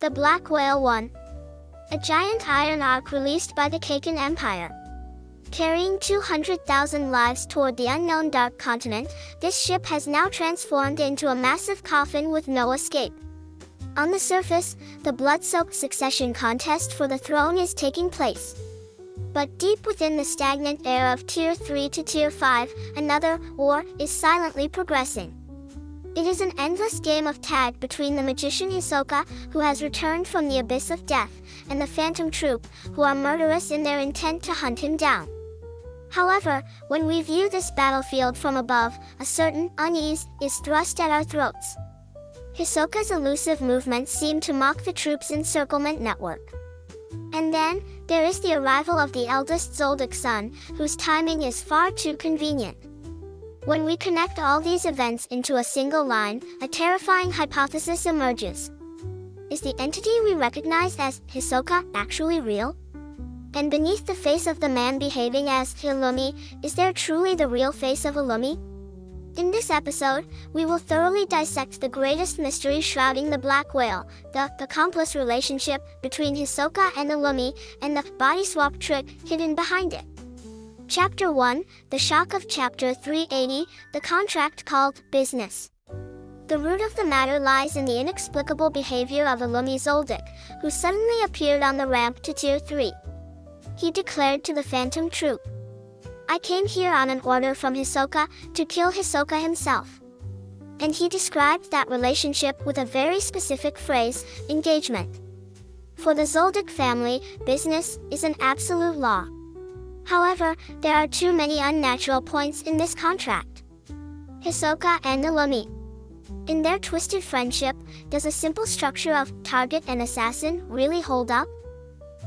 The Black Whale 1. A giant iron ark released by the Kaken Empire. Carrying 200,000 lives toward the unknown Dark Continent, this ship has now transformed into a massive coffin with no escape. On the surface, the blood-soaked succession contest for the throne is taking place. But deep within the stagnant air of Tier 3 to Tier 5, another war is silently progressing. It is an endless game of tag between the magician Hisoka, who has returned from the abyss of death, and the phantom troop, who are murderous in their intent to hunt him down. However, when we view this battlefield from above, a certain unease is thrust at our throats. Hisoka's elusive movements seem to mock the troop's encirclement network. And then, there is the arrival of the eldest Zoldyck son, whose timing is far too convenient. When we connect all these events into a single line, a terrifying hypothesis emerges. Is the entity we recognize as Hisoka actually real? And beneath the face of the man behaving as Illumi, is there truly the real face of Illumi? In this episode, we will thoroughly dissect the greatest mystery shrouding the Black Whale, the accomplice relationship between Hisoka and Illumi, and the body swap trick hidden behind it. Chapter 1, The Shock of Chapter 380, the contract called business. The root of the matter lies in the inexplicable behavior of Illumi Zoldyck, who suddenly appeared on the ramp to Tier 3. He declared to the Phantom Troop, "I came here on an order from Hisoka to kill Hisoka himself." And he described that relationship with a very specific phrase, engagement. For the Zoldyck family, business is an absolute law. However, there are too many unnatural points in this contract. Hisoka and Illumi. In their twisted friendship, does a simple structure of target and assassin really hold up?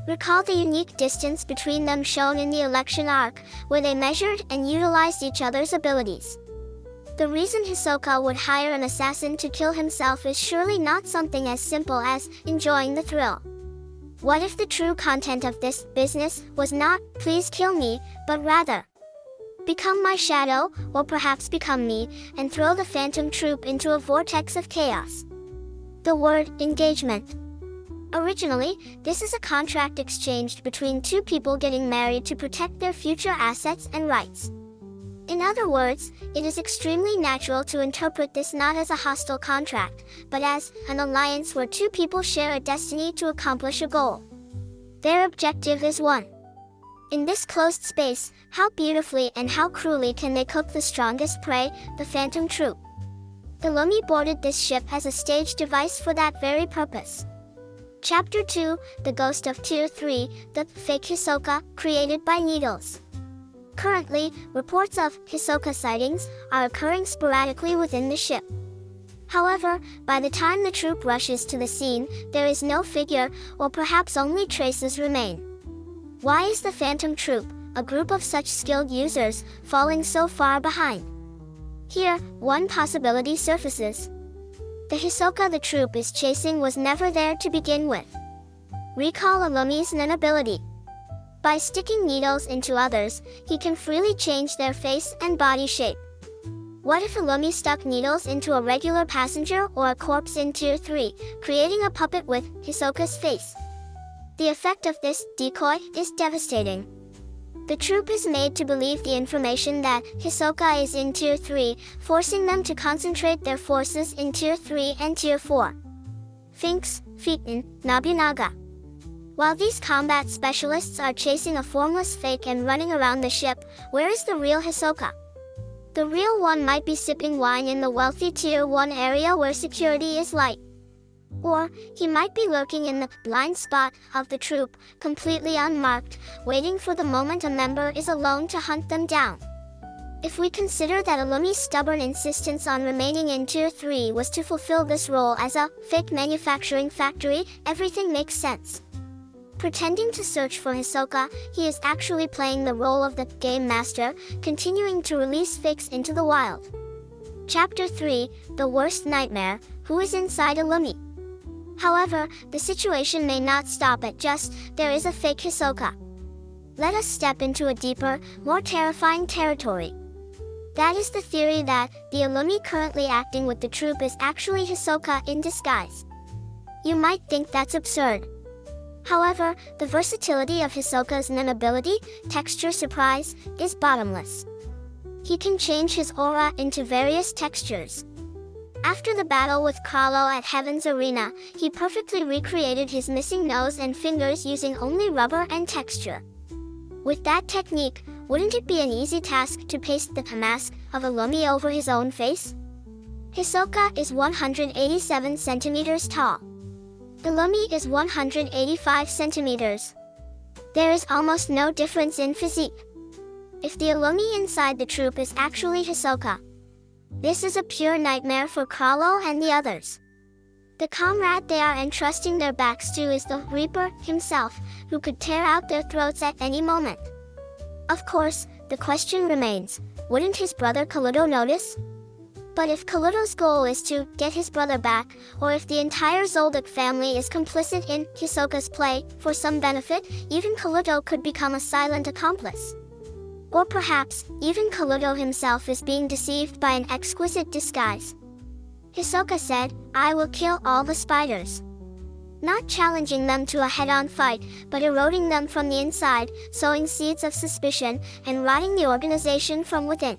Recall the unique distance between them shown in the election arc, where they measured and utilized each other's abilities. The reason Hisoka would hire an assassin to kill himself is surely not something as simple as enjoying the thrill. What if the true content of this business was not, "Please kill me," but rather, "Become my shadow," or perhaps become me, and throw the Phantom Troop into a vortex of chaos? The word engagement. Originally, this is a contract exchanged between two people getting married to protect their future assets and rights. In other words, it is extremely natural to interpret this not as a hostile contract, but as an alliance where two people share a destiny to accomplish a goal. Their objective is one. In this closed space, how beautifully and how cruelly can they cook the strongest prey, the Phantom Troop? Illumi boarded this ship as a stage device for that very purpose. Chapter 2, The Ghost of Tier 3, the fake Hisoka, created by Needles. Currently, reports of Hisoka sightings are occurring sporadically within the ship. However, by the time the troop rushes to the scene, there is no figure, or perhaps only traces remain. Why is the Phantom Troop, a group of such skilled users, falling so far behind? Here, one possibility surfaces. The Hisoka the troop is chasing was never there to begin with. Recall Illumi's Nen ability. By sticking needles into others, he can freely change their face and body shape. What if Illumi stuck needles into a regular passenger or a corpse in Tier 3, creating a puppet with Hisoka's face? The effect of this decoy is devastating. The troop is made to believe the information that Hisoka is in Tier 3, forcing them to concentrate their forces in Tier 3 and Tier 4. Finks, Phaeton, Nobunaga. While these combat specialists are chasing a formless fake and running around the ship, where is the real Hisoka? The real one might be sipping wine in the wealthy Tier 1 area where security is light. Or, he might be lurking in the blind spot of the troop, completely unmarked, waiting for the moment a member is alone to hunt them down. If we consider that Illumi's stubborn insistence on remaining in Tier 3 was to fulfill this role as a fake manufacturing factory, everything makes sense. Pretending to search for Hisoka, he is actually playing the role of the Game Master, continuing to release fakes into the wild. Chapter 3, The Worst Nightmare, Who is inside Illumi? However, the situation may not stop at just, there is a fake Hisoka. Let us step into a deeper, more terrifying territory. That is the theory that the Illumi currently acting with the troop is actually Hisoka in disguise. You might think that's absurd. However, the versatility of Hisoka's nen ability, texture surprise, is bottomless. He can change his aura into various textures. After the battle with Carlo at Heaven's Arena, he perfectly recreated his missing nose and fingers using only rubber and texture. With that technique, wouldn't it be an easy task to paste the mask of Illumi over his own face? Hisoka is 187 centimeters tall. Illumi is 185 centimeters. There is almost no difference in physique. If the Illumi inside the troop is actually Hisoka, this is a pure nightmare for Carlo and the others. The comrade they are entrusting their backs to is the Reaper himself, who could tear out their throats at any moment. Of course, the question remains, wouldn't his brother Kaluto notice? But if Kaluto's goal is to get his brother back, or if the entire Zoldyck family is complicit in Hisoka's play for some benefit, even Kaluto could become a silent accomplice. Or perhaps, even Kaluto himself is being deceived by an exquisite disguise. Hisoka said, "I will kill all the spiders." Not challenging them to a head-on fight, but eroding them from the inside, sowing seeds of suspicion, and rotting the organization from within.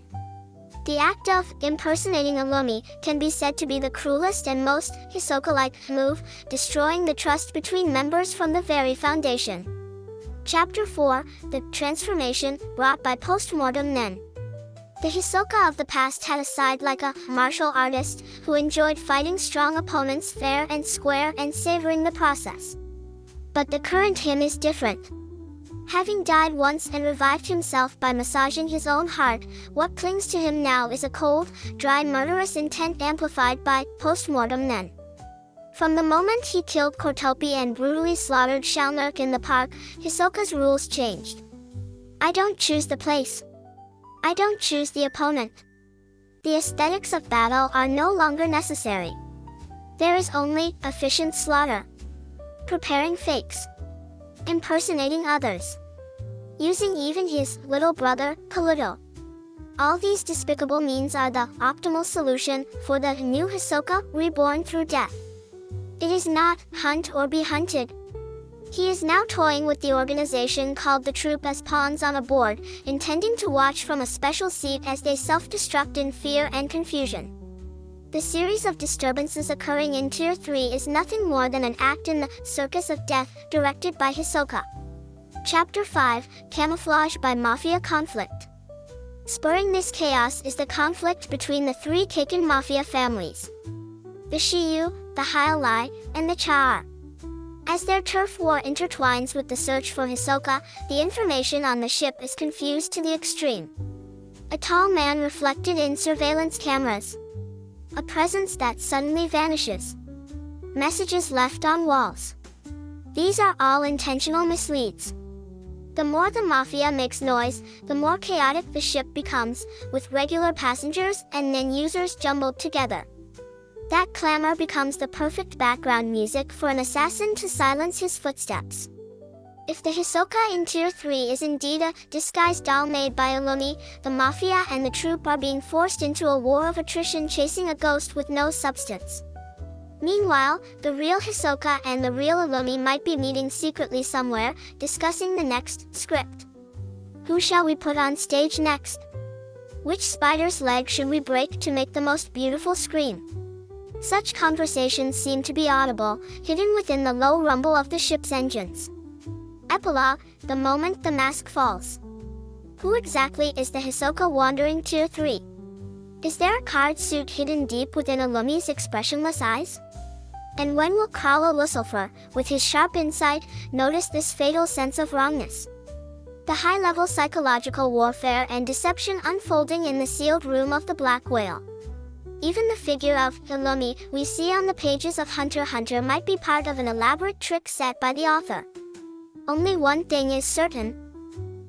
The act of impersonating Illumi can be said to be the cruelest and most Hisoka-like move, destroying the trust between members from the very foundation. Chapter 4, The Transformation, brought by Postmortem Nen. The Hisoka of the past had a side like a martial artist, who enjoyed fighting strong opponents fair and square and savoring the process. But the current him is different. Having died once and revived himself by massaging his own heart, what clings to him now is a cold, dry murderous intent amplified by Postmortem Nen. From the moment he killed Kotopi and brutally slaughtered Shalnurk in the park, Hisoka's rules changed. I don't choose the place. I don't choose the opponent. The aesthetics of battle are no longer necessary. There is only efficient slaughter. Preparing fakes. Impersonating others. Using even his little brother, Kaluto. All these despicable means are the optimal solution for the new Hisoka reborn through death. It is not hunt or be hunted. He is now toying with the organization called the Troop as pawns on a board, intending to watch from a special seat as they self-destruct in fear and confusion. The series of disturbances occurring in Tier 3 is nothing more than an act in the Circus of Death, directed by Hisoka. Chapter 5, Camouflage by Mafia Conflict. Spurring this chaos is the conflict between the three Kaken Mafia families. The Shiyu, the Hyalai, and the Char. As their turf war intertwines with the search for Hisoka, the information on the ship is confused to the extreme. A tall man reflected in surveillance cameras. A presence that suddenly vanishes. Messages left on walls. These are all intentional misleads. The more the Mafia makes noise, the more chaotic the ship becomes, with regular passengers and then users jumbled together. That clamor becomes the perfect background music for an assassin to silence his footsteps. If the Hisoka in Tier 3 is indeed a disguised doll made by Illumi, the Mafia and the Troop are being forced into a war of attrition chasing a ghost with no substance. Meanwhile, the real Hisoka and the real Illumi might be meeting secretly somewhere, discussing the next script. Who shall we put on stage next? Which spider's leg should we break to make the most beautiful scream? Such conversations seem to be audible, hidden within the low rumble of the ship's engines. Epilogue, the moment the mask falls. Who exactly is the Hisoka wandering Tier 3? Is there a card suit hidden deep within Illumi's expressionless eyes? And when will Carlo Lucifer, with his sharp insight, notice this fatal sense of wrongness? The high-level psychological warfare and deception unfolding in the sealed room of the Black Whale. Even the figure of Illumi we see on the pages of Hunter x Hunter might be part of an elaborate trick set by the author. Only one thing is certain.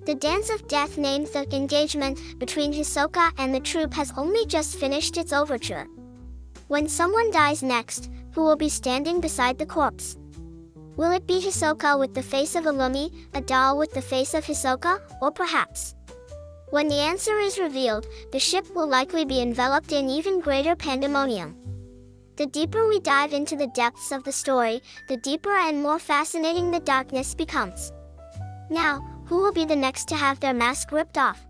The Dance of Death, named the engagement between Hisoka and the Troop, has only just finished its overture. When someone dies next, who will be standing beside the corpse? Will it be Hisoka with the face of Illumi, a doll with the face of Hisoka, or perhaps? When the answer is revealed, the ship will likely be enveloped in even greater pandemonium. The deeper we dive into the depths of the story, the deeper and more fascinating the darkness becomes. Now, who will be the next to have their mask ripped off?